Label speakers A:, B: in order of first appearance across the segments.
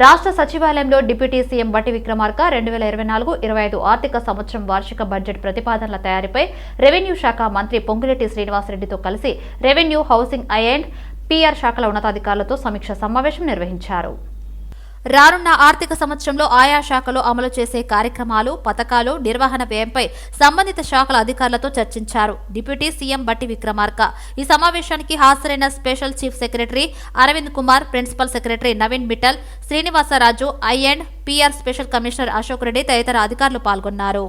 A: రాష్ట్ర సచివాలయంలో deputy CM బట్టి విక్రమార్క 2024-25 ఆర్థిక సంవత్సరం వార్షిక బడ్జెట్ ప్రతిపాదనల తయారీపై రెవెన్యూ శాఖ మంత్రి పొంగులేటి శ్రీనివాసరెడ్డితో కలిసి రెవెన్యూ, హౌసింగ్ అండ్ పీఆర్ శాఖల ఉన్నతాధికారులతో సమీక్ష సమావేశం నిర్వహించారు. రానున్న ఆర్థిక సంవత్సరంలో ఆయా శాఖలో అమలు చేసే కార్యక్రమాలు, పథకాలు, నిర్వహణ వ్యయంపై సంబంధిత శాఖల అధికారులతో చర్చించారు. డిప్యూటీ సీఎం బట్టి విక్రమార్క ఈ సమావేశానికి హాజరైన special chief secretary Aravind Kumar, principal secretary Naveen Mittal, Srinivasaraju, I and PR special commissioner Ashok Reddy తదితర అధికారులు పాల్గొన్నారు.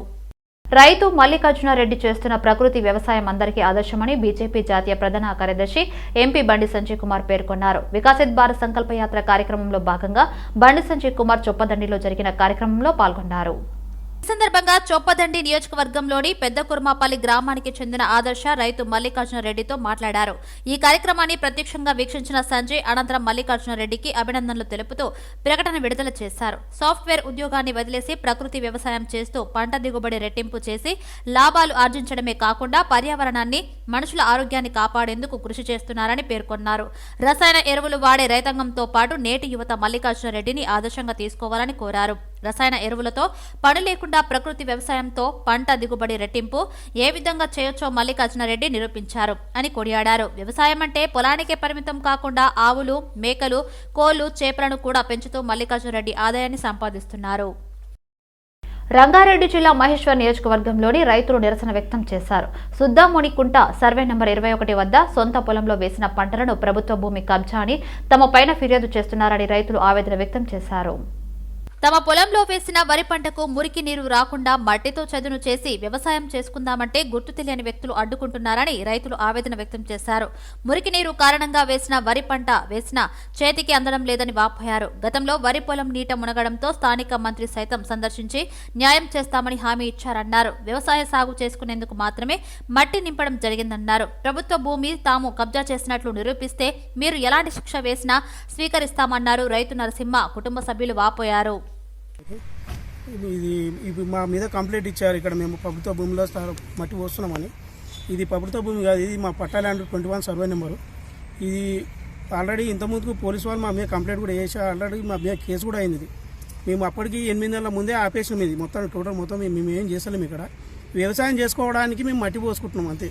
A: రైతు మల్లికార్జునారెడ్డి చేస్తున్న ప్రకృతి వ్యవసాయం అందరికీ ఆదర్శమని బీజేపీ జాతీయ ప్రధాన కార్యదర్శి ఎంపీ బండి సంజయ్ కుమార్ పేర్కొన్నారు. వికసిత్ భారత్ సంకల్ప యాత్ర కార్యక్రమంలో భాగంగా బండి సంజయ్ కుమార్ చొప్పదండిలో జరిగిన కార్యక్రమంలో పాల్గొన్నారు. ఈ సందర్భంగా చొప్పదండి నియోజకవర్గంలోని పెద్ద కుర్మాపల్లి గ్రామానికి చెందిన ఆదర్శ రైతు మల్లికార్జునరెడ్డితో మాట్లాడారు. ఈ కార్యక్రమాన్ని ప్రత్యక్షంగా వీక్షించిన సంజయ్ అనంతరం మల్లికార్జునరెడ్డికి అభినందనలు తెలుపుతూ ప్రకటన విడుదల చేశారు. సాఫ్ట్వేర్ ఉద్యోగాన్ని వదిలేసి ప్రకృతి వ్యవసాయం చేస్తూ పంట దిగుబడి రెట్టింపు చేసి లాభాలు ఆర్జించడమే కాకుండా పర్యావరణాన్ని, మనుషుల ఆరోగ్యాన్ని కాపాడేందుకు కృషి చేస్తున్నారని పేర్కొన్నారు. రసాయన ఎరువులు వాడే రైతాంగంతో పాటు నేటి యువత మల్లికార్జునరెడ్డిని ఆదర్శంగా తీసుకోవాలని కోరారు. రసాయన ఎరువులతో పని లేకుండా ప్రకృతి వ్యవసాయంతో పంట దిగుబడి రెట్టింపు ఏ విధంగా చేయొచ్చో మల్లికార్జునరెడ్డి నిరూపించారు అని కొనియాడారు. వ్యవసాయం అంటే పొలానికే పరిమితం కాకుండా ఆవులు, మేకలు, కోళ్లు, చేపలను కూడా పెంచుతూ మల్లికార్జునరెడ్డి ఆదాయాన్ని సంపాదిస్తున్నారు. రంగారెడ్డి జిల్లా మహేశ్వర్ నియోజకవర్గంలోని రైతులు నిరసన వ్యక్తం చేశారు. సుద్దామునికుంట సర్వే నంబర్ 21 వద్ద సొంత పొలంలో వేసిన పంటలను ప్రభుత్వ భూమి కబ్జా అని తమ పైన ఫిర్యాదు చేస్తున్నారని రైతులు ఆవేదన వ్యక్తం చేశారు. తమ పొలంలో వేసిన వరి పంటకు మురికి నీరు రాకుండా మట్టితో చదును చేసి వ్యవసాయం చేసుకుందామంటే గుర్తు తెలియని వ్యక్తులు అడ్డుకుంటున్నారని రైతులు ఆవేదన వ్యక్తం చేశారు. మురికి నీరు కారణంగా వేసిన వరి పంట వేసిన చేతికి అందడం లేదని వాపోయారు. గతంలో వరి పొలం నీట మునగడంతో స్థానిక మంత్రి సైతం సందర్శించి న్యాయం చేస్తామని హామీ ఇచ్చారన్నారు. వ్యవసాయ సాగు చేసుకునేందుకు మాత్రమే మట్టి నింపడం జరిగిందన్నారు. ప్రభుత్వ భూమి తాము కబ్జా చేసినట్లు నిరూపిస్తే మీరు ఎలాంటి శిక్ష వేసినా స్వీకరిస్తామన్నారు. రైతు నరసింహ కుటుంబ సభ్యులు వాపోయారు.
B: ఇది మా మీద కంప్లైంట్ ఇచ్చారు. ఇక్కడ మేము ప్రభుత్వ భూమిలో మట్టి పోస్తున్నామని. ఇది ప్రభుత్వ భూమి కాదు, ఇది మా పట్టా ల్యాండ్ 21 సర్వే నెంబరు. ఇది ఆల్రెడీ ఇంతకుముందుకు పోలీసు వాళ్ళు మా మీద కంప్లైంట్ కూడా చేశారు. ఆల్రెడీ మా మీద కేసు కూడా అయింది. మేము అప్పటికి 8 నెలల ముందే ఆపేసినాం. ఇది మొత్తం మేము ఏం చేస్తలేము. ఇక్కడ వ్యవసాయం చేసుకోవడానికి మేము మట్టి పోసుకుంటున్నాం అంతే.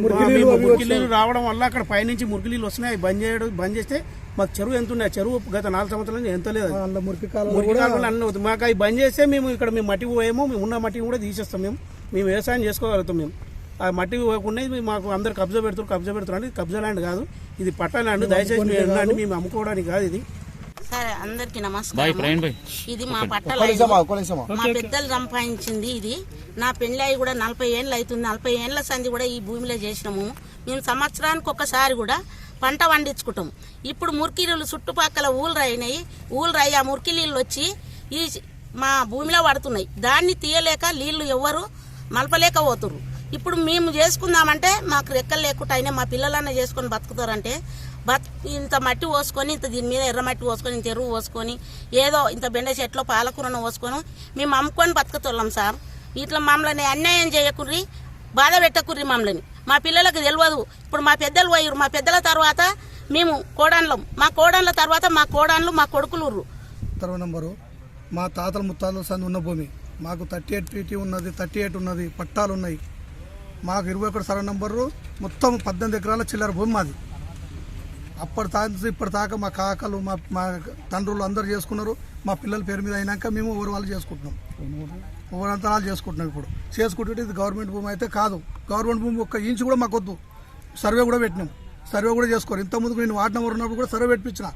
B: మురికి నీళ్ళు రావడం వల్ల అక్కడ పైనుంచి మురికి నీళ్ళు వస్తున్నాయి. బంద్ చేస్తే మాకు చెరువు ఎంత ఉన్నాయి, చెరువు గత 4 సంవత్సరాల నుంచి ఎంత లేదు. మురికి కాలువలు అన్నీ అవుతుంది. మాకు అవి బంద్ చేస్తే మేము ఇక్కడ మట్టి పోయేమో, మేము ఉన్న మట్టి కూడా తీసేస్తాం. మేము వ్యవసాయం చేసుకోగలుగుతాం. మేము ఆ మట్టి పోయకుండా మాకు అందరు కబ్జా పెడుతున్నారు. అంటే కబ్జా ల్యాండ్ కాదు, ఇది పట్టా ల్యాండ్. దయచేసి మేము అమ్ముకోవడానికి కాదు ఇది.
C: సరే, అందరికి నమస్కారం. ఇది మా పట్టణ మా పెద్దలు సంపాదించింది. ఇది నా పెళ్ళి కూడా 40 ఏళ్ళు అవుతుంది. 40 ఏళ్ల సంది కూడా ఈ భూమిలో చేసినాము. మేము సంవత్సరానికి ఒక్కసారి కూడా పంట పండించుకుంటాం. ఇప్పుడు మురికిలు చుట్టుపక్కల ఊళ్ళు రాయి ఆ మురికి నీళ్ళు వచ్చి ఈ మా భూమిలో పడుతున్నాయి. దాన్ని తీయలేక నీళ్లు ఎవ్వరు మలపలేక పోతురు. ఇప్పుడు మేము చేసుకుందామంటే మాకు రెక్కలు లేకుండా అయినా మా పిల్లలన్నా చేసుకొని బతుకుతారంటే ఇంత మట్టి పోసుకొని, ఇంత దీని మీద ఎర్రమట్టి పోసుకొని, ఇంత ఎరువు పోసుకొని, ఏదో ఇంత బెండ చెట్లో పాలకూరను పోసుకొని మేము అమ్ముకొని బతుకుతున్నాం సార్. ఇట్లా మమ్మల్ని అన్యాయం చేయకుర్రి, బాధ పెట్టకుర్రి మమ్మల్ని. మా పిల్లలకు తెలియదు. ఇప్పుడు మా పెద్దలు పోయారు. మా పెద్దల తర్వాత మేము కోడాన్లం, మా కోడాన్ల తర్వాత మా కోడాన్లు, మా కొడుకులు.
D: సర్వే నంబరు మా తాతల ముత్తాతల సంది ఉన్న భూమి. మాకు 38 ఫీటీ ఉన్నది, 38 ఉన్నది, పట్టాలు ఉన్నాయి. మాకు 21 సర్వే నంబరు మొత్తం 18 ఎకరాల చిల్లర భూమి మాది. ఇప్పటిదాకా మా కాకలు, మా తండ్రులు అందరూ చేసుకున్నారు. మా పిల్లల పేరు మీద అయినాక మేము ఊరు వాళ్ళు చేసుకుంటున్నాం. ఊరంతరాలు చేసుకుంటున్నాం. ఇప్పుడు చేసుకుంటుంటే ఇది గవర్నమెంట్ భూమి అయితే కాదు. గవర్నమెంట్ భూమి ఒక్క ఇంచు కూడా మాకు వద్దు. సర్వే కూడా పెట్టినాం. సర్వే కూడా చేసుకోరు. ఇంతకుముందుకు నేను వార్డు నెంబర్ ఉన్నప్పుడు కూడా సర్వే పెట్టించిన.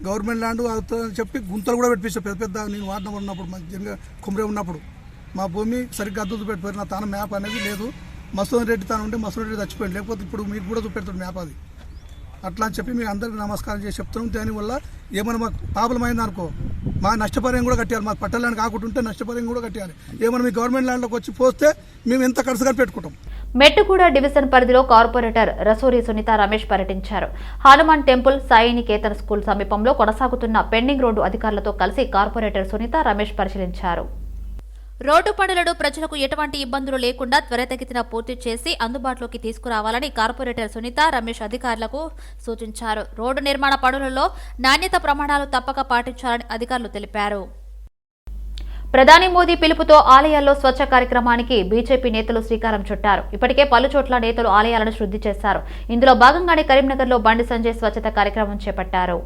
D: గవర్నమెంట్ ల్యాండ్ అవుతుందని చెప్పి గుంతలు కూడా పెట్టించాను. పెద్ద నేను వార్డు నెంబర్ ఉన్నప్పుడు మంచిగా కుమ్రే ఉన్నప్పుడు మా భూమి సరిగ్గా అద్దుతూ పెట్టిపోయారు. నా తాను మ్యాప్ అనేది లేదు. మసూద్ రెడ్డి తాను ఉంటే మసూద్ రెడ్డి చచ్చిపోయింది. లేకపోతే ఇప్పుడు మీకు కూడా చూపెడతాడు మ్యాప్ అది. అట్లా అని చెప్పి మీకు అందరికీ నమస్కారం చేసి చెప్తున్నాం. దానివల్ల ఏమైనా మాకు ప్రాబ్లం అయింది అనుకో, మా నష్టపరిహారం కూడా కట్టాలి. మాకు పట్ట ల్యాండ్ కాకుంటుంటే నష్టపరిహారం కూడా కట్టాలి. ఏమైనా మీ గవర్నమెంట్ ల్యాండ్లోకి వచ్చి పోస్తే మేము ఎంత ఖర్చుగా పెట్టుకుంటాం.
A: మెట్టుగూడ డివిజన్ పరిధిలో కార్పొరేటర్ రసూరి సునీత రమేష్ పర్యటించారు. హనుమాన్ టెంపుల్, సాయి నికేతన్ స్కూల్ సమీపంలో కొనసాగుతున్న పెండింగ్ రోడ్డు అధికారులతో కలిసి కార్పొరేటర్ సునీత రమేష్ పరిశీలించారు. రోడ్డు పనులను ప్రజలకు ఎటువంటి ఇబ్బందులు లేకుండా త్వరితగతిన పూర్తి చేసి అందుబాటులోకి తీసుకురావాలని కార్పొరేటర్ సునీత రమేష్ అధికారులకు సూచించారు. రోడ్డు నిర్మాణ పనులలో నాణ్యత ప్రమాణాలు తప్పక పాటించాలని అధికారులు తెలిపారు. ప్రధాని మోదీ పిలుపుతో ఆలయాల్లో స్వచ్ఛ కార్యక్రమానికి బీజేపీ నేతలు శ్రీకారం చుట్టారు. ఇప్పటికే పలు చోట్ల నేతలు ఆలయాలను శుద్ధి చేశారు. ఇందులో భాగంగానే కరీంనగర్లో బండి సంజయ్ స్వచ్ఛత కార్యక్రమం చేపట్టారు.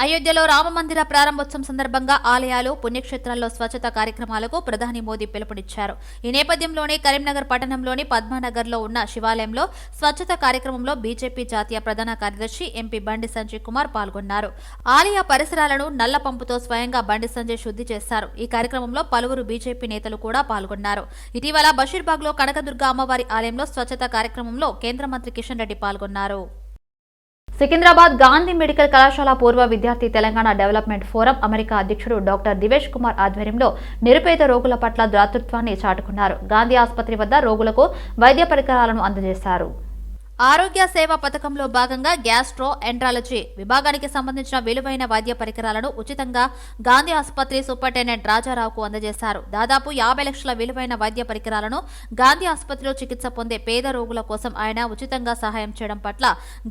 A: అయోధ్యలో రామమందిర ప్రారంభోత్సవం సందర్భంగా ఆలయాలు, పుణ్యక్షేత్రాల్లో స్వచ్ఛత కార్యక్రమాలకు ప్రధాని మోదీ పిలుపునిచ్చారు. ఈ నేపథ్యంలోనే కరీంనగర్ పట్టణంలోని పద్మానగర్లో ఉన్న శివాలయంలో స్వచ్ఛత కార్యక్రమంలో బీజేపీ జాతీయ ప్రధాన కార్యదర్శి ఎంపీ బండి సంజయ్ కుమార్ పాల్గొన్నారు. ఆలయ పరిసరాలను నల్ల పంపుతో స్వయంగా బండి సంజయ్ శుద్ధి చేశారు. ఈ కార్యక్రమంలో పలువురు బీజేపీ నేతలు కూడా పాల్గొన్నారు. ఇటీవల బషీర్బాగ్లో కనకదుర్గ అమ్మవారి ఆలయంలో స్వచ్ఛత కార్యక్రమంలో కేంద్ర మంత్రి కిషన్ రెడ్డి పాల్గొన్నారు. సికింద్రాబాద్ గాంధీ మెడికల్ కళాశాల పూర్వ విద్యార్థి తెలంగాణ డెవలప్మెంట్ ఫోరం అమెరికా అధ్యక్షుడు డాక్టర్ దివేష్ కుమార్ ఆధ్వర్యంలో నిరుపేద రోగుల పట్ల దాతృత్వాన్ని చాటుకున్నారు. గాంధీ ఆసుపత్రి వద్ద రోగులకు వైద్య పరికరాలను అందజేశారు. ఆరోగ్య సేవ పథకంలో భాగంగా గ్యాస్ట్రో ఎంట్రాలజీ విభాగానికి సంబంధించిన విలువైన వైద్య పరికరాలను ఉచితంగా గాంధీ ఆసుపత్రి సూపరింటెండెంట్ రాజారావుకు అందజేశారు. దాదాపు 50 లక్షల విలువైన వైద్య పరికరాలను గాంధీ ఆసుపత్రిలో చికిత్స పొందే పేద రోగుల కోసం ఆయన ఉచితంగా సహాయం చేయడం పట్ల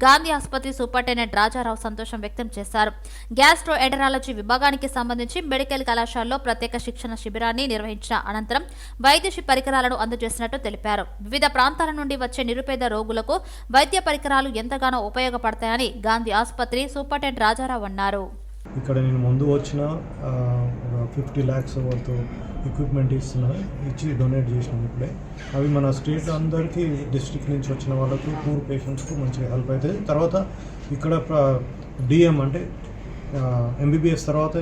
A: గాంధీ ఆసుపత్రి సూపరింటెండెంట్ రాజారావు సంతోషం వ్యక్తం చేశారు. గ్యాస్ట్రో ఎంట్రాలజీ విభాగానికి సంబంధించి మెడికల్ కళాశాలలో ప్రత్యేక శిక్షణ శిబిరాన్ని నిర్వహించిన అనంతరం వైద్య పరికరాలను అందజేసినట్టు తెలిపారు. వివిధ ప్రాంతాల నుండి వచ్చే నిరుపేద రోగులకు వైద్య పరికరాలు ఎంతగానో ఉపయోగపడతాయని గాంధీ ఆసుపత్రి సూపరింటెండెంట్ రాజారావు అన్నారు.
E: ఇక్కడ నేను ముందు వచ్చిన 50 lakhs వర్త్ ఎక్విప్మెంట్ ఇచ్చి డొనేట్ చేసినాం. ఇప్పుడే అవి మన స్టేట్ అందరికీ డిస్ట్రిక్ట్ నుంచి వచ్చిన వాళ్ళకు పూర్ పేషెంట్స్కు మంచిగా హెల్ప్ అవుతుంది. తర్వాత ఇక్కడ డిఎం అంటే ఎంబీబీఎస్ తర్వాత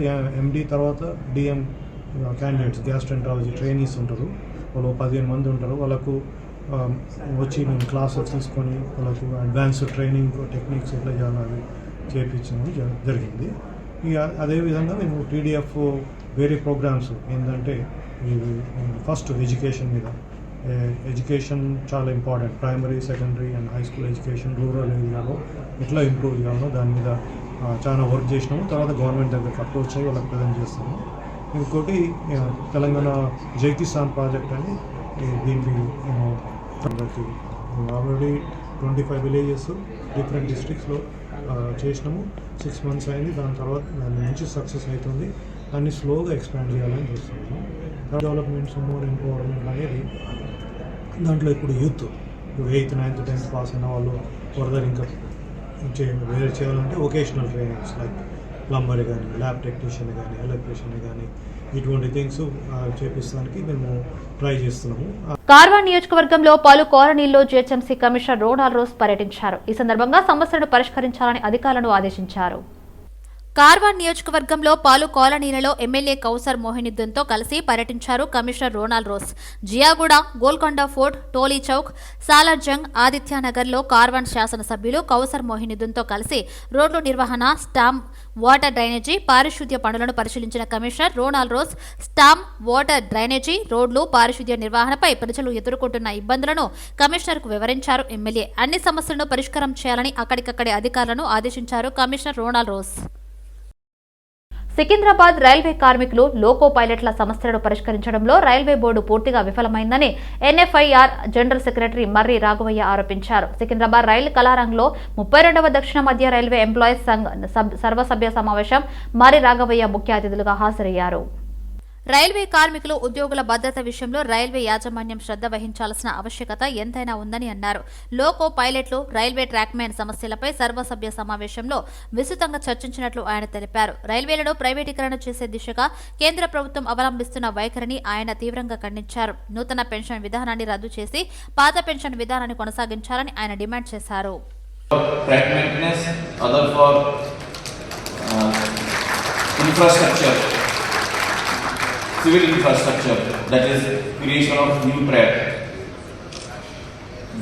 E: ఎండి తర్వాత డిఎం క్యాండిడేట్స్ గ్యాస్ట్రోఎంట్రాలజీ ట్రైనీస్ ఉంటారు. వాళ్ళు 15 మంది ఉంటారు. వాళ్ళకు వచ్చి నేను క్లాసెస్ తీసుకొని వాళ్ళకు అడ్వాన్స్డ్ ట్రైనింగ్ టెక్నిక్స్ ఎట్లా చేయాలి చేయించడం జరిగింది. ఇక అదేవిధంగా మేము టీడీఎఫ్ వేరే ప్రోగ్రామ్స్ ఏంటంటే ఫస్ట్ ఎడ్యుకేషన్ మీద ఎడ్యుకేషన్ చాలా important. Primary, secondary and high school education rural ఏరియాలో ఎట్లా ఇంప్రూవ్ చేయాలో దాని మీద చాలా వర్క్ చేసినాము. తర్వాత గవర్నమెంట్ దగ్గరకు అప్రోచ్ అయ్యి వాళ్ళకి ప్రజెంట్ చేస్తాము. ఇంకోటి తెలంగాణ జై కిసాన్ ప్రాజెక్ట్ అని దీనికి అందరికి ఆల్రెడీ 25 villages డిఫరెంట్ డిస్ట్రిక్ట్స్లో చేసినాము. 6 months అయింది. దాని తర్వాత దాని నుంచి సక్సెస్ అవుతుంది. దాన్ని స్లోగా ఎక్స్పాండ్ చేయాలని చూస్తున్నాము. డెవలప్మెంట్స్ మోర్ ఎంపవర్మెంట్ అనేది దాంట్లో ఇప్పుడు youth 8th, 9th, 10th pass అయిన వాళ్ళు ఫర్దర్ ఇంకా వేరే చేయాలంటే వొకేషనల్ ట్రైనింగ్స్ లైక్ ప్లంబర్ కానీ, ల్యాబ్ టెక్నీషియన్ కానీ, ఎలక్ట్రీషియన్ కానీ ఇటువంటి థింగ్స్ చేపించడానికి మేము ట్రై చేస్తున్నాము.
A: కార్వాన్ నియోజకవర్గంలో పలు కాలనీల్లో జీహెచ్ఎంసీ కమిషనర్ రోనాల్డ్ రోస్ పర్యటించారు. ఈ సందర్భంగా సమస్యలను పరిష్కరించాలని అధికారులను ఆదేశించారు. కార్వాన్ నియోజకవర్గంలో పలు కాలనీలలో ఎమ్మెల్యే కౌసర్ మోహినుద్దీన్తో కలిసి పర్యటించారు commissioner Ronald Rose. Jiyaguda, Golconda fort, Toli Chowki, Salarjung, ఆదిత్యనగర్లో కార్వాన్ శాసనసభ్యులు కౌసర్ మోహినుద్దీన్తో కలిసి రోడ్లు నిర్వహణ, స్టాంప్, వాటర్ డ్రైనేజీ, పారిశుద్ధ్య పనులను పరిశీలించిన commissioner Ronald Rose stamp, water drainage, రోడ్లు, పారిశుద్ధ్య నిర్వహణపై ప్రజలు ఎదుర్కొంటున్న ఇబ్బందులను కమిషనర్కు వివరించారు. ఎమ్మెల్యే అన్ని సమస్యలను పరిష్కారం చేయాలని అక్కడికక్కడే అధికారులను ఆదేశించారు commissioner Ronald Rose. Secunderabad railway కార్మికులు లోకో పైలట్ల సమస్యలను పరిష్కరించడంలో రైల్వే బోర్డు పూర్తిగా విఫలమైందని NFIR general secretary Marri Raghavaiah ఆరోపించారు. సికింద్రాబాద్ రైలు కళారంగ్లో 32వ దక్షిణ మధ్య రైల్వే ఎంప్లాయీస్ సంఘ్ సర్వసభ్య సమావేశం మర్రి రాఘవయ్య ముఖ్య అతిథులుగా హాజరయ్యారు. రైల్వే కార్మికులు ఉద్యోగుల భద్రత విషయంలో రైల్వే యాజమాన్యం శ్రద్ధ వహించాల్సిన ఆవశ్యకత ఎంతైనా ఉందని అన్నారు. లోకో పైలట్లు, రైల్వే ట్రాక్మెన్ సమస్యలపై సర్వసభ్య సమావేశంలో విస్తృతంగా చర్చించినట్లు ఆయన తెలిపారు. రైల్వేలను ప్రైవేటీకరణ చేసే దిశగా కేంద్ర ప్రభుత్వం అవలంబిస్తున్న వైఖరిని ఆయన తీవ్రంగా ఖండించారు. నూతన పెన్షన్ విధానాన్ని రద్దు చేసి పాత పెన్షన్ విధానాన్ని కొనసాగించాలని ఆయన డిమాండ్ చేశారు.
F: Civil infrastructure, that is creation of new track.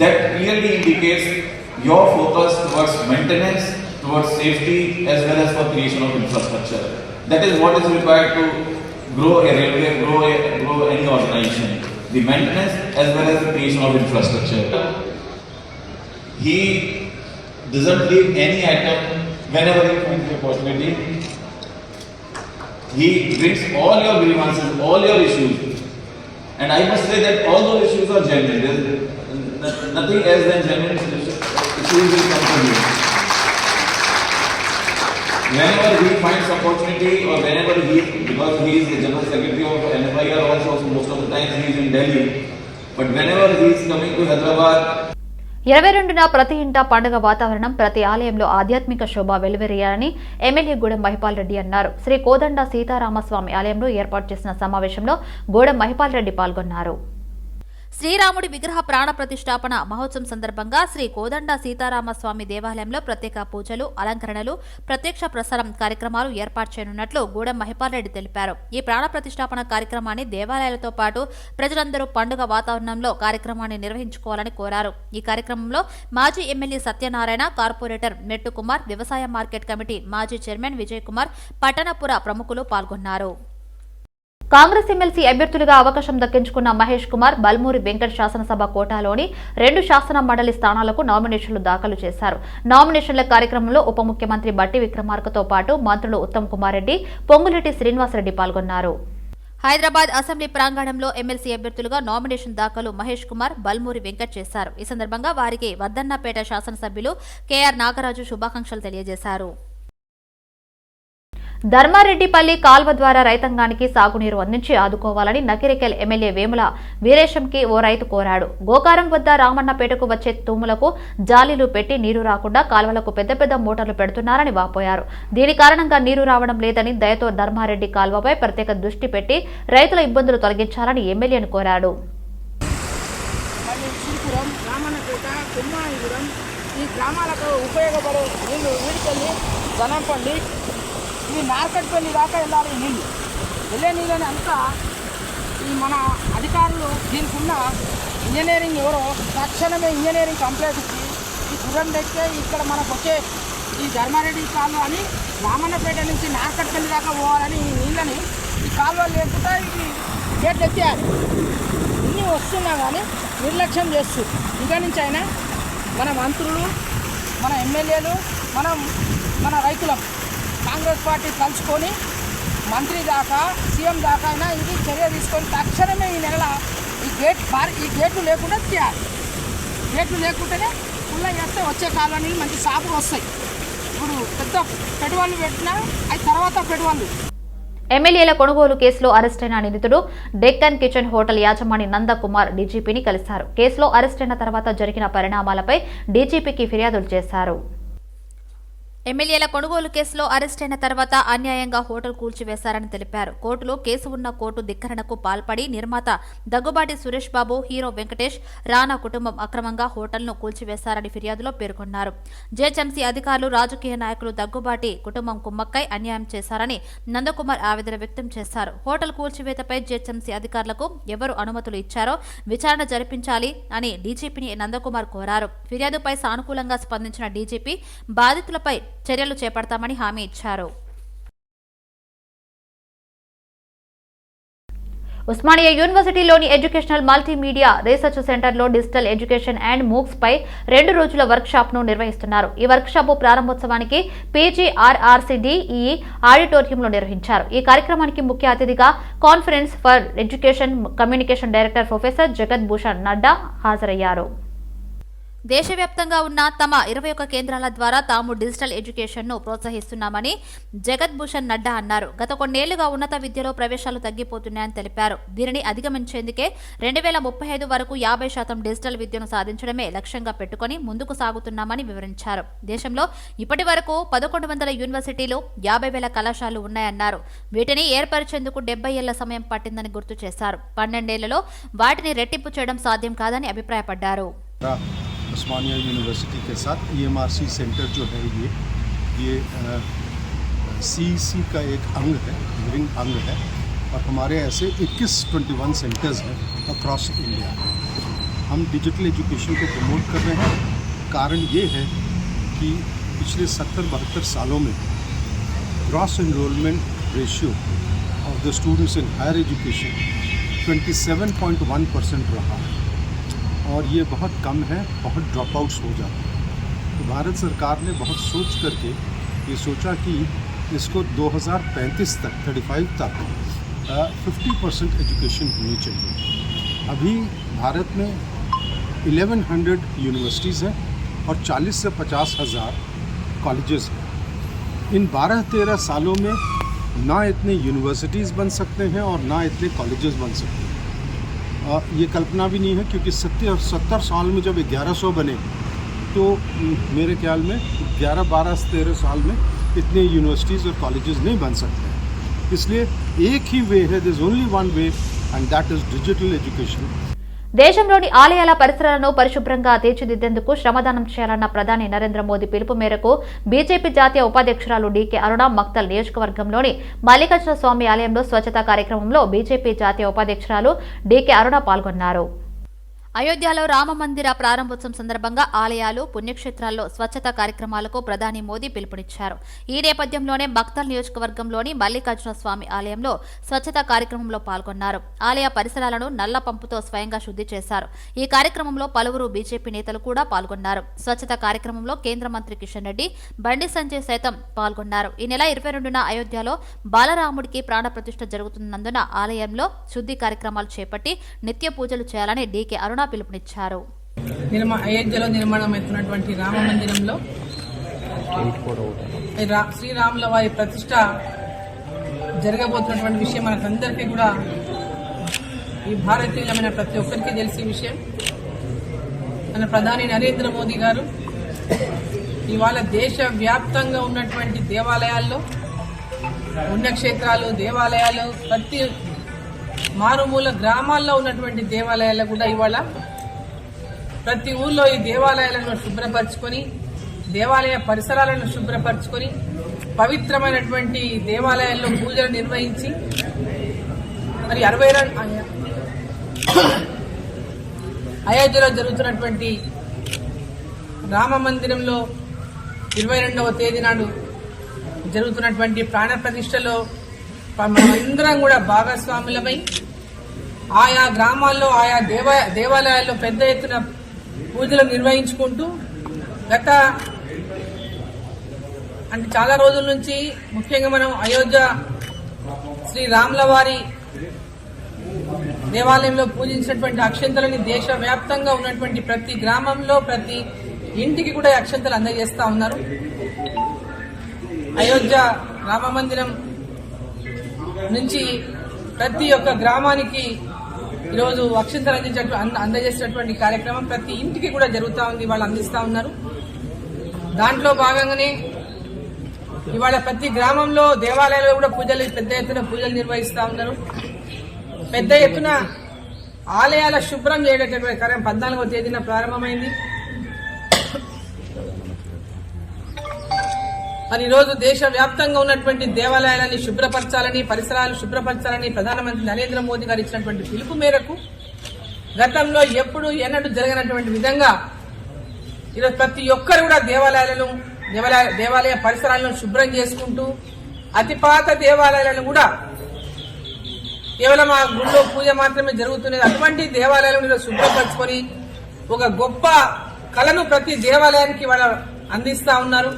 F: That clearly indicates your focus towards maintenance, towards safety, as well as for creation of infrastructure. That is what is required to grow a railway, grow any organization. The maintenance as well as the creation of infrastructure. He doesn't leave any item whenever he finds the opportunity. He brings all your grievances, all your issues And I must say that all those issues are genuine. There is nothing else than genuine issues will come from you. Whenever he finds opportunity or whenever because he is the General Secretary of NFIR also, so most of the time he is in Delhi. But whenever he is coming to Hyderabad,
A: 22న ప్రతి ఇంటా పండుగ వాతావరణం, ప్రతి ఆలయంలో ఆధ్యాత్మిక శోభ వెలువరియాలని MLA Gudem Mahipal Reddy అన్నారు. శ్రీ కోదండ సీతారామస్వామి ఆలయంలో ఏర్పాటు చేసిన సమావేశంలో గూడెం మహిపాల్ రెడ్డి పాల్గొన్నారు. శ్రీరాముడి విగ్రహ ప్రాణ ప్రతిష్టాపన మహోత్సవం సందర్భంగా శ్రీ కోదండ సీతారామస్వామి దేవాలయంలో ప్రత్యేక పూజలు, అలంకరణలు, ప్రత్యక్ష ప్రసారం కార్యక్రమాలు ఏర్పాటు చేయనున్నట్లు గూడెం మహిపాల్ రెడ్డి తెలిపారు. ఈ ప్రాణ ప్రతిష్టాపన కార్యక్రమాన్ని దేవాలయాలతో పాటు ప్రజలందరూ పండుగ వాతావరణంలో కార్యక్రమాన్ని నిర్వహించుకోవాలని కోరారు. ఈ కార్యక్రమంలో మాజీ ఎమ్మెల్యే సత్యనారాయణ, కార్పొరేటర్ మెట్టు కుమార్, వ్యవసాయ మార్కెట్ కమిటీ మాజీ చైర్మన్ విజయ్ కుమార్, పట్టణపుర ప్రముఖులు పాల్గొన్నారు. కాంగ్రెస్ ఎమ్మెల్సీ అభ్యర్థులుగా అవకాశం దక్కించుకున్న మహేష్ కుమార్, బల్మూరి వెంకట్ శాసనసభ కోటాలోని 2 శాసన మండలి స్థానాలకు నామినేషన్లు దాఖలు చేశారు. నామినేషన్ల కార్యక్రమంలో ఉప ముఖ్యమంత్రి బట్టి విక్రమార్కతో పాటు మంత్రులు ఉత్తమ్ కుమార్ రెడ్డి, పొంగులేటి శ్రీనివాసరెడ్డి పాల్గొన్నారు. హైదరాబాద్ అసెంబ్లీ ప్రాంగణంలో ఎమ్మెల్సీ అభ్యర్థులుగా నామినేషన్ దాఖలు మహేష్ కుమార్, బల్మూరి వెంకట్ చేశారు. ఈ సందర్భంగా వారికి వర్ధన్నపేట శాసనసభ్యులు కెఆర్ నాగరాజు శుభాకాంక్షలు తెలియజేశారు. ధర్మారెడ్డిపల్లి కాల్వ ద్వారా రైతాంగానికి సాగునీరు అందించి ఆదుకోవాలని నకిరేకల్ ఎమ్మెల్యే వేముల వీరేశంకి ఓ రైతు కోరాడు. గోకారం వద్ద రామన్నపేటకు వచ్చే తూములకు జాలీలు పెట్టి నీరు రాకుండా కాల్వలకు పెద్ద పెద్ద మోటార్లు పెడుతున్నారని వాపోయారు. దీని కారణంగా నీరు రావడం లేదని, దయతో ధర్మారెడ్డి కాల్వపై ప్రత్యేక దృష్టి పెట్టి రైతుల ఇబ్బందులు తొలగించాలని ఎమ్మెల్యేను కోరాడు.
G: ఈ గ్రామాలకు ఉపయోగపడే నీళ్లు వీడికెళ్ళి జనంపండి, ఈ మార్కెట్పల్లి దాకా వెళ్ళాలి. నీళ్ళు వెళ్ళే నీళ్ళని అంతా ఈ మన అధికారులు దీనికి ఉన్న ఇంజనీరింగ్ ఎవరో తక్షణమే ఇంజనీరింగ్ కంప్లీట్ ఇచ్చి ఈ గుర్రం తెచ్చే ఇక్కడ మనకు వచ్చే ఈ ధర్మారెడ్డి కాలువ అని రామన్నపేట నుంచి మార్కెట్పల్లి దాకా పోవాలని ఈ నీళ్ళని ఈ కాలువ లేకుండా ఇది గేట్లు ఎత్తేయాలి. ఇన్ని వస్తున్నా కానీ నిర్లక్ష్యం చేస్తూ ఇక నుంచి అయినా మన మంత్రులు, మన ఎమ్మెల్యేలు, మన రైతులం కాంగ్రెస్ పార్టీ కలుసుకొని మంత్రి దాకా, సీఎం దాకా అయినా ఇది చర్య తీసుకొని తక్షణమే ఈ నెల ఈ గేట్లు లేకుండా చేయాలి. గేట్లు లేకుంటేనే ఫుల్ చేస్తే వచ్చే కాలానికి మంచి సాపులు వస్తాయి. ఇప్పుడు పెద్ద పెట్టుబడులు పెట్టినా అవి తర్వాత పెట్టుబడులు.
A: ఎమ్మెల్యేల కొనుగోలు కేసులో అరెస్టైన నిందితుడు డెక్కన్ కిచెన్ హోటల్ యాజమాని నందకుమార్ డీజీపీని కలిశారు. కేసులో అరెస్టైన తర్వాత జరిగిన పరిణామాలపై డీజీపీకి ఫిర్యాదులు చేశారు. ఎమ్మెల్యేల కొనుగోలు కేసులో అరెస్టైన తర్వాత అన్యాయంగా హోటల్ కూల్చివేశారని తెలిపారు. కోర్టులో కేసు ఉన్న కోర్టు ధిక్కరణకు పాల్పడి నిర్మాత దగ్గుబాటి సురేష్ బాబు, హీరో వెంకటేష్, రాణా కుటుంబం అక్రమంగా హోటల్ను కూల్చివేశారని ఫిర్యాదులో పేర్కొన్నారు. జేహెచ్ఎంసీ అధికారులు, రాజకీయ నాయకులు దగ్గుబాటి కుటుంబం కుమ్మక్కై అన్యాయం చేశారని నందకుమార్ ఆవేదన వ్యక్తం చేశారు. హోటల్ కూల్చివేతపై జేహెచ్ఎంసీ అధికారులకు ఎవరు అనుమతులు ఇచ్చారో విచారణ జరిపించాలి అని డీజీపీని నందకుమార్ కోరారు. ఫిర్యాదుపై సానుకూలంగా స్పందించిన డీజీపీ బాధితులపై చర్యలు చేపడతామని హామీ ఇచ్చారు. ఉస్మానియా యూనివర్సిటీలోని ఎడ్యుకేషనల్ మల్టీమీడియా రీసెర్చ్ సెంటర్లో డిజిటల్ ఎడ్యుకేషన్ అండ్ మూక్స్ పై 2 రోజుల వర్క్ షాప్ ను నిర్వహిస్తున్నారు. ఈ వర్క్ షాప్ ప్రారంభోత్సవానికి పీజీఆర్ఆర్సీడీఈ ఆడిటోరియంలో నిర్వహించారు. ఈ కార్యక్రమానికి ముఖ్య అతిథిగా conference for education communication director professor జగత్ భూషణ్ నడ్డా హాజరయ్యారు. దేశవ్యాప్తంగా ఉన్న తమ 21 కేంద్రాల ద్వారా తాము డిజిటల్ ఎడ్యుకేషన్ను ప్రోత్సహిస్తున్నామని జగత్ భూషణ్ నడ్డా అన్నారు. గత కొన్నేళ్లుగా ఉన్నత విద్యలో ప్రవేశాలు తగ్గిపోతున్నాయని తెలిపారు. దీనిని అధిగమించేందుకే 2035 వరకు 50% డిజిటల్ విద్యను సాధించడమే లక్ష్యంగా పెట్టుకుని ముందుకు సాగుతున్నామని వివరించారు. దేశంలో ఇప్పటి వరకు 1100 యూనివర్సిటీలు, 50,000 కళాశాలలు ఉన్నాయన్నారు. వీటిని ఏర్పరిచేందుకు 70 ఏళ్ల సమయం పట్టిందని గుర్తు చేశారు. 12 ఏళ్లలో వాటిని రెట్టింపు చేయడం సాధ్యం కాదని అభిప్రాయపడ్డారు.
H: उस्मानिया यूनिवर्सिटी के साथ EMRC सेंटर जो है ये CEC का एक अंग है, लिविंग अंग है, और हमारे ऐसे 21 सेंटर्स हैं अक्रॉस इंडिया. हम डिजिटल एजुकेशन को प्रमोट कर रहे हैं. कारण ये है कि पिछले 70-72 सालों में gross enrolment ratio of the students in higher education 27.1% रहा है और ये बहुत कम है, बहुत ड्रॉप आउट्स हो जाते हैं. तो भारत सरकार ने बहुत सोच करके ये सोचा कि इसको 2035 तक 50% एजुकेशन होनी चाहिए. अभी भारत में 1100 यूनिवर्सिटीज़ हैं और 40 से 50,000 कॉलेजेस हैं। इन 12-13 सालों में ना इतने यूनिवर्सिटीज़ बन सकते हैं और ना इतने कॉलेजेस बन सकते हैं। ये कल्पना भी नहीं है, क्योंकि 70 साल में जब 1100 बने तो मेरे ख्याल में 12 साल में इतने यूनिवर्सिटीज़ और कॉलेजेस नहीं बन सकते हैं। इसलिए एक ही वे है, there is only one way, and that is digital education.
A: దేశంలోని ఆలయాల పరిసరాలను పరిశుభ్రంగా తీర్చిదిద్దేందుకు శ్రమదానం చేయాలన్న ప్రధాని నరేంద్ర మోదీ పిలుపు మేరకు బీజేపీ జాతీయ ఉపాధ్యక్షురాలు డీకే అరుణ మక్తల్ నియోజకవర్గంలోని మల్లికార్జున స్వామి ఆలయంలో స్వచ్ఛతా కార్యక్రమంలో బీజేపీ జాతీయ ఉపాధ్యక్షురాలు డీకే అరుణ పాల్గొన్నారు. అయోధ్యలో రామమందిర ప్రారంభోత్సవం సందర్భంగా ఆలయాలు పుణ్యక్షేత్రాల్లో స్వచ్ఛతా కార్యక్రమాలకు ప్రధాని మోదీ పిలుపునిచ్చారు. ఈ నేపథ్యంలోనే మక్తల్ నియోజకవర్గంలోని మల్లికార్జున స్వామి ఆలయంలో స్వచ్ఛతా కార్యక్రమంలో పాల్గొన్నారు. ఆలయ పరిసరాలను నల్ల పంపుతో స్వయంగా శుద్ధి చేశారు. ఈ కార్యక్రమంలో పలువురు బీజేపీ నేతలు కూడా పాల్గొన్నారు. స్వచ్ఛతా కార్యక్రమంలో కేంద్ర మంత్రి కిషన్ రెడ్డి, బండి సంజయ్ సైతం పాల్గొన్నారు. ఈ నెల 22న అయోధ్యలో బాలరాముడికి ప్రాణప్రతిష్ఠ జరుగుతున్నందున ఆలయంలో శుద్ధి కార్యక్రమాలు చేపట్టి నిత్య పూజలు చేయాలని డీకే అరుణ పిలుపునిచ్చారు.
I: అయోధ్యలో నిర్మాణం అవుతున్నటువంటి రామ మందిరంలో శ్రీరాముల వారి ప్రతిష్ట జరగబోతున్నటువంటి విషయం మనకందరికీ కూడా, ఈ భారతీయులమైన ప్రతి ఒక్కరికి తెలిసే విషయం. మన ప్రధాని నరేంద్ర మోదీ గారు ఇవాళ దేశ వ్యాప్తంగా ఉన్నటువంటి దేవాలయాల్లో, పుణ్యక్షేత్రాలు, దేవాలయాలు, ప్రతి మారుమూల గ్రామాల్లో ఉన్నటువంటి దేవాలయాల్లో కూడా ఇవాళ ప్రతి ఊళ్ళో ఈ దేవాలయాలను శుభ్రపరచుకొని, దేవాలయ పరిసరాలను శుభ్రపరచుకొని, పవిత్రమైనటువంటి దేవాలయాల్లో పూజలు నిర్వహించి, మరి అయోధ్యలో జరుగుతున్నటువంటి రామ మందిరంలో 22వ తేదీ నాడు జరుగుతున్నటువంటి ప్రాణ ప్రతిష్టలో మనమందరం కూడా భాగస్వాములమై ఆయా గ్రామాల్లో, ఆయా దేవాలయాల్లో పెద్ద ఎత్తున పూజలు నిర్వహించుకుంటూ చాలా రోజుల నుంచి, ముఖ్యంగా మనం అయోధ్య శ్రీ రాముల వారి దేవాలయంలో పూజించినటువంటి అక్షంతలని దేశవ్యాప్తంగా ఉన్నటువంటి ప్రతి గ్రామంలో, ప్రతి ఇంటికి కూడా అక్షంతలు అందజేస్తా ఉన్నారు. అయోధ్య రామ మందిరం నుంచి ప్రతి ఒక్క గ్రామానికి ఈరోజు అక్షంతలు అందజేసేటువంటి కార్యక్రమం ప్రతి ఇంటికి కూడా జరుగుతూ ఉంది. వాళ్ళు అందిస్తా ఉన్నారు. దాంట్లో భాగంగానే ఇవాళ ప్రతి గ్రామంలో, దేవాలయాల్లో కూడా పెద్ద ఎత్తున పూజలు నిర్వహిస్తా ఉన్నారు. పెద్ద ఎత్తున ఆలయాల శుభ్రం చేయడానికి కార్యం 14వ తేదీన ప్రారంభమైంది. మరి ఈరోజు దేశవ్యాప్తంగా ఉన్నటువంటి దేవాలయాలని శుభ్రపరచాలని, పరిసరాలు శుభ్రపరచాలని ప్రధానమంత్రి నరేంద్ర మోదీ గారు ఇచ్చినటువంటి పిలుపు మేరకు గతంలో ఎన్నడూ జరగనటువంటి విధంగా ఈరోజు ప్రతి ఒక్కరు కూడా దేవాలయ పరిసరాలను శుభ్రం చేసుకుంటూ, అతిపాత దేవాలయాలను కూడా కేవలం ఆ గుళ్ళో పూజ మాత్రమే జరుగుతున్నది, అటువంటి దేవాలయాలను శుభ్రపరచుకొని ఒక గొప్ప కళను ప్రతి దేవాలయానికి వాళ్ళ అందిస్తా ఉన్నారు.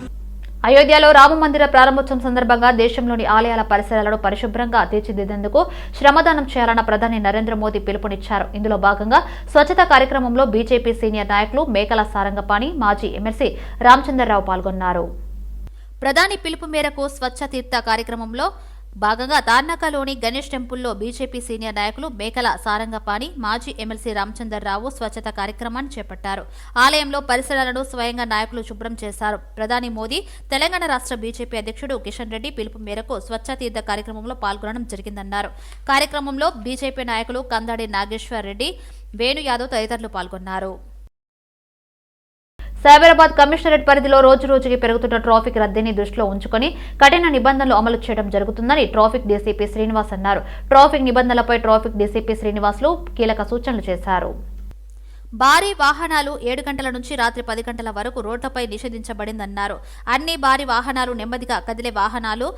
A: అయోధ్యలో రామమందిర ప్రారంభోత్సవం సందర్భంగా దేశంలోని ఆలయాల పరిసరాలను పరిశుభ్రంగా తీర్చిదిద్దేందుకు శ్రమదానం చేయాలన్న ప్రధాని నరేంద్ర మోదీ పిలుపునిచ్చారు. ఇందులో భాగంగా స్వచ్ఛతా కార్యక్రమంలో బీజేపీ సీనియర్ నాయకులు మేకల సారంగపాణి, మాజీ ఎమ్మెల్సీ రామచంద్రరావు పాల్గొన్నారు. ప్రధాని పిలుపు మేరకు స్వచ్ఛ తీర్థ కార్యక్రమంలో భాగంగా తార్నాకలోని గణేష్ టెంపుల్లో బీజేపీ సీనియర్ నాయకులు మేకల సారంగపాణి, మాజీ ఎమ్మెల్సీ రామచంద్రరావు స్వచ్ఛత కార్యక్రమాన్ని చేపట్టారు. ఆలయంలో పరిసరాలను స్వయంగా నాయకులు శుభ్రం చేశారు. ప్రధాని మోదీ తెలంగాణ రాష్ట్ర బీజేపీ అధ్యక్షుడు కిషన్ రెడ్డి పిలుపు మేరకు స్వచ్ఛ తీర్థ కార్యక్రమంలో పాల్గొనడం జరిగిందన్నారు. కార్యక్రమంలో బీజేపీ నాయకులు కందాడి నాగేశ్వర్ రెడ్డి, వేణు యాదవ్ తదితరులు పాల్గొన్నారు. సైబరాబాద్ కమిషనరేట్ పరిధిలో రోజురోజుకి పెరుగుతున్న ట్రాఫిక్ రద్దీని దృష్టిలో ఉంచుకొని కఠిన నిబంధనలు అమలు చేయడం జరుగుతుందని ట్రాఫిక్ డీసీపీ శ్రీనివాస్ అన్నారు. ట్రాఫిక్ నిబంధనలపై ట్రాఫిక్ డీసీపీ శ్రీనివాసులు కీలక సూచనలు చేశారు. భారీ వాహనాలు 7 గంటల నుంచి రాత్రి 10 గంటల వరకు రోడ్లపై నిషేధించబడిందన్నారు. అన్ని భారీ వాహనాలు, నెమ్మదిగా కదిలే వాహనాలు,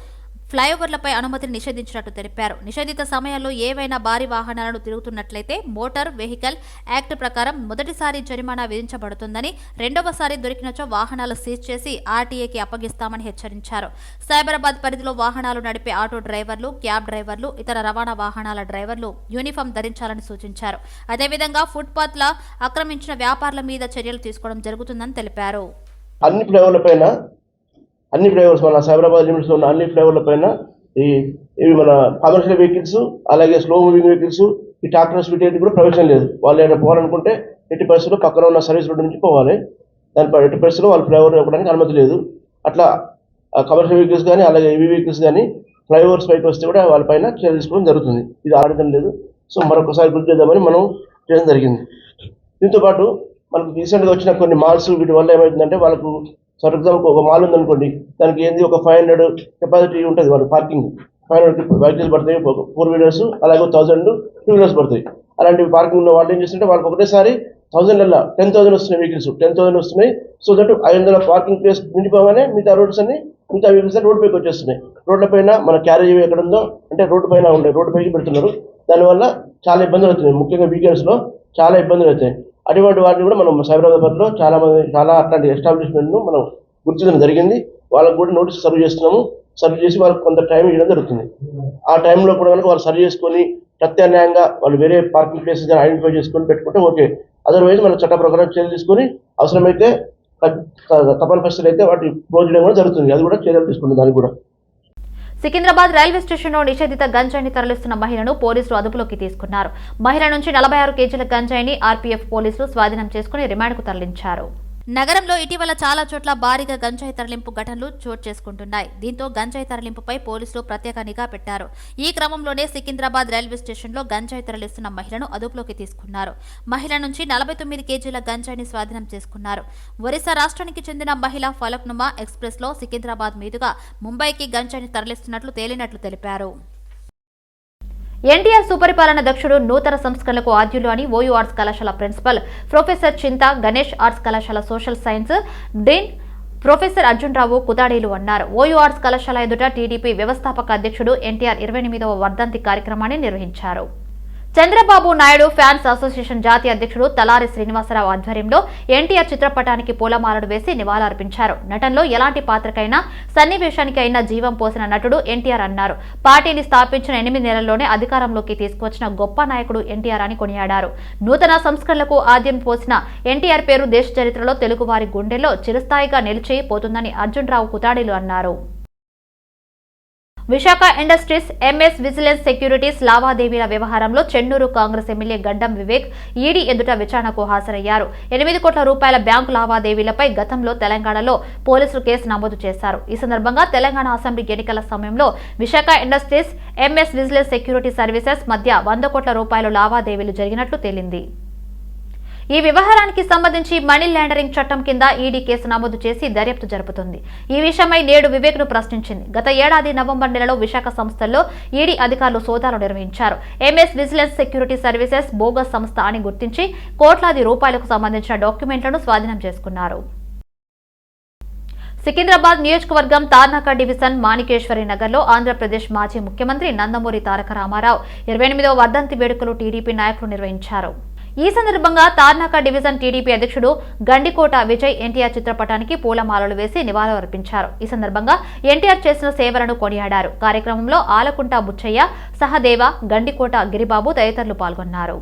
A: ఫ్లైఓవర్లపై అనుమతిని నిషేధించినట్టు తెలిపారు. నిషేధిత సమయాల్లో ఏవైనా భారీ వాహనాలను తిరుగుతున్నట్లయితే మోటార్ వెహికల్ యాక్ట్ ప్రకారం మొదటిసారి జరిమానా విధించబడుతుందని, రెండవసారి దొరికినచో వాహనాలు సీజ్ చేసి ఆర్టీఏకి అప్పగిస్తామని హెచ్చరించారు. సైబరాబాద్ పరిధిలో వాహనాలు నడిపే ఆటో డ్రైవర్లు, క్యాబ్ డ్రైవర్లు, ఇతర రవాణా వాహనాల డ్రైవర్లు యూనిఫామ్ ధరించాలని సూచించారు. అదేవిధంగా ఫుట్పాత్ల ఆక్రమించిన వ్యాపారుల మీద చర్యలు తీసుకోవడం జరుగుతుందని తెలిపారు.
J: అన్ని ఫ్లైఓవర్ల పైన అన్ని ఫ్లైఓవర్స్ మన సైబరాబాద్ లిమిట్స్లో ఉన్న అన్ని ఫ్లైఓవర్ల పైన ఇవి మన కమర్షియల్ వెహికల్స్, అలాగే స్లో మూవింగ్ వెహికల్స్, ఈ ట్రాక్టర్స్ వీటి కూడా ప్రవేశం లేదు. వాళ్ళు ఏదైనా పోవాలనుకుంటే ఎట్టి పరిస్థితుల్లో పక్కన ఉన్న సర్వీస్ రోడ్ నుంచి పోవాలి. దానిపై ఎట్టి పరిస్థితుల్లో వాళ్ళు ఫ్లైఓవర్ ఇవ్వడానికి అనుమతి లేదు. అట్లా కమర్షియల్ వెహికల్స్ కానీ అలాగే ఈవీ వెహికల్స్ కానీ ఫ్లైఓవర్స్ పైకి వస్తే కూడా వాళ్ళపైన చర్య తీసుకోవడం జరుగుతుంది. ఇది ఆడటం లేదు. సో మరొకసారి గుర్తు చేద్దామని మనం చేయడం జరిగింది. దీంతోపాటు మనకు రీసెంట్గా వచ్చిన కొన్ని మాల్స్ వీటి వల్ల ఏమవుతుందంటే వాళ్ళకు ఫర్ ఎగ్జాంపుల్ ఒక మాల్ ఉందనుకోండి, దానికి ఏంది ఒక 500 కెపాసిటీ ఉంటుంది. వాళ్ళు పార్కింగ్ 500 వెహికల్స్ పడతాయి, 4 వీలర్స్, అలాగే 1000 2 వీలర్స్ పడతాయి. అలాంటి పార్కింగ్ ఉన్న వాళ్ళు ఏం చేస్తుంటే వాళ్ళకి ఒకటేసారి 1000 10,000 వస్తున్నాయి వెహికల్స్, 10,000 వస్తున్నాయి. సో దట్ 500 పార్కింగ్ ప్లేస్ నిండిపోగానే మిగతా రోడ్స్ అన్ని మిగతా వెహికల్స్ రోడ్ పైకి వచ్చేస్తున్నాయి. రోడ్ల పైన మన క్యారేజ్ ఎక్కడ ఉందో అంటే రోడ్డు పైన ఉండే రోడ్డు పైకి పెడుతున్నారు. దానివల్ల చాలా ఇబ్బందులు అవుతున్నాయి. ముఖ్యంగా వీకెండ్స్లో చాలా ఇబ్బందులు అవుతాయి. అటువంటి వాటిని కూడా మనం సైబరాబాద్లో చాలా అట్లాంటి ఎస్టాబ్లిష్మెంట్ను మనం గుర్తించడం జరిగింది. వాళ్ళకు కూడా నోటీస్ సర్వ్ చేస్తున్నాము. సర్వ్ చేసి వాళ్ళకి కొంత టైం ఇవ్వడం జరుగుతుంది. ఆ టైంలో కూడా కనుక వాళ్ళు సర్వ్ చేసుకొని ప్రత్యామ్నాయంగా వాళ్ళు వేరే పార్కింగ్ ప్లేసెస్ కానీ ఐడెంటిఫై చేసుకొని పెట్టుకుంటే ఓకే. అదర్వైజ్ మనం చట్ట ప్రకారం చర్యలు తీసుకొని అవసరమైతే తప్పని పరిస్థితులు అయితే వాటి క్లోజ్ చేయడం కూడా జరుగుతుంది. అది కూడా చర్యలు తీసుకుంటుంది. దానికి కూడా
A: సికింద్రాబాద్ రైల్వే స్టేషన్లో నిషేధిత గంజాయిని తరలిస్తున్న మహిళను పోలీసులు అదుపులోకి తీసుకున్నారు. మహిళ నుంచి 46 కేజీల గంజాయిని ఆర్పీఎఫ్ పోలీసులు స్వాధీనం చేసుకుని రిమాండ్కు తరలించారు. నగరంలో ఇటీవల చాలా చోట్ల భారీగా గంజాయి తరలింపు ఘటనలు చోటు చేసుకుంటున్నాయి. దీంతో గంజాయి తరలింపుపై పోలీసులు ప్రత్యేక నిఘా పెట్టారు. ఈ క్రమంలోనే సికింద్రాబాద్ రైల్వే స్టేషన్లో గంజాయి తరలిస్తున్న మహిళను అదుపులోకి తీసుకున్నారు. మహిళ నుంచి 49 కేజీల గంజాయిని స్వాధీనం చేసుకున్నారు. ఒరిస్సా రాష్ట్రానికి చెందిన మహిళ ఫలక్నుమా ఎక్స్ప్రెస్ లో సికింద్రాబాద్ మీదుగా ముంబైకి గంజాయిని తరలిస్తున్నట్లు తేలినట్లు తెలిపారు. ఎన్టీఆర్ సుపరిపాలన దక్షుడు, నూతన సంస్కరణలకు ఆద్యులు అని ఓయూ ఆర్ట్స్ కళాశాల principal professor Chinta Ganesh, arts కళాశాల social science dean professor Arjun Rao కుదాడేలు అన్నారు. ఓయూ ఆర్ట్స్ కళాశాల ఎదుట టీడీపీ వ్యవస్థాపక అధ్యక్షుడు ఎన్టీఆర్ 28వ వర్ధంతి కార్యక్రమాన్ని నిర్వహించారు. చంద్రబాబు నాయుడు ఫ్యాన్స్ అసోసియేషన్ జాతీయ అధ్యక్షుడు తలారి శ్రీనివాసరావు ఆధ్వర్యంలో ఎన్టీఆర్ చిత్రపటానికి పూలమాలలు వేసి నివాళులర్పించారు. నటనలో ఎలాంటి పాత్రకైనా సన్నివేశానికైనా జీవం పోసిన నటుడు ఎన్టీఆర్ అన్నారు. పార్టీని స్థాపించిన 8 నెలల్లోనే అధికారంలోకి తీసుకువచ్చిన గొప్ప నాయకుడు ఎన్టీఆర్ అని కొనియాడారు. నూతన సంస్కరణలకు ఆద్యం పోసిన ఎన్టీఆర్ పేరు దేశ చరిత్రలో తెలుగువారి గుండెల్లో చిరస్థాయిగా నిలిచి పోతుందని అర్జున్ రావు కుతాడేలు అన్నారు. Visakha industries MS vigilance securities లావాదేవీల వ్యవహారంలో చెన్నూరు కాంగ్రెస్ ఎమ్మెల్యే గడ్డం వివేక్ ఈడీ ఎదుట విచారణకు హాజరయ్యారు. 8 కోట్ల రూపాయల బ్యాంకు లావాదేవీలపై గతంలో తెలంగాణలో పోలీసులు కేసు నమోదు చేశారు. ఈ సందర్భంగా తెలంగాణ అసెంబ్లీ ఎన్నికల సమయంలో Visakha industries MS vigilance security services మధ్య 100 కోట్ల రూపాయల లావాదేవీలు జరిగినట్లు తేలింది. ఈ వ్యవహారానికి సంబంధించి మనీ లాండరింగ్ చట్టం కింద ఈడీ కేసు నమోదు చేసి దర్యాప్తు జరుపుతుంది. ఈ విషయమై నేడు వివేక్ ను ప్రశ్నించింది. గత ఏడాది నవంబర్ నెలలో విశాఖ సంస్థల్లో ఈడీ అధికారులు సోదాలు నిర్వహించారు. MS vigilance security services bogus సంస్థ అని గుర్తించి కోట్లాది రూపాయలకు సంబంధించిన డాక్యుమెంట్లను స్వాధీనం చేసుకున్నారు. సికింద్రాబాద్ నియోజకవర్గం తార్నాక డివిజన్ మాణికేశ్వరి నగర్లో ఆంధ్రప్రదేశ్ మాజీ ముఖ్యమంత్రి నందమూరి తారక రామారావు 28వ వర్ధంతి వేడుకలు టీడీపీ నాయకులు నిర్వహించారు. ఈ సందర్భంగా తార్నాక డివిజన్ టీడీపీ అధ్యక్షుడు గండికోట విజయ్ ఎన్టీఆర్ చిత్రపటానికి పూలమాలలు వేసి నివాళులర్పించారు. ఈ సందర్భంగా ఎన్టీఆర్ చేసిన సేవలను కొనియాడారు. కార్యక్రమంలో ఆలకుంట బుచ్చయ్య, సహదేవ, గండికోట గిరిబాబు తదితరులు పాల్గొన్నారు.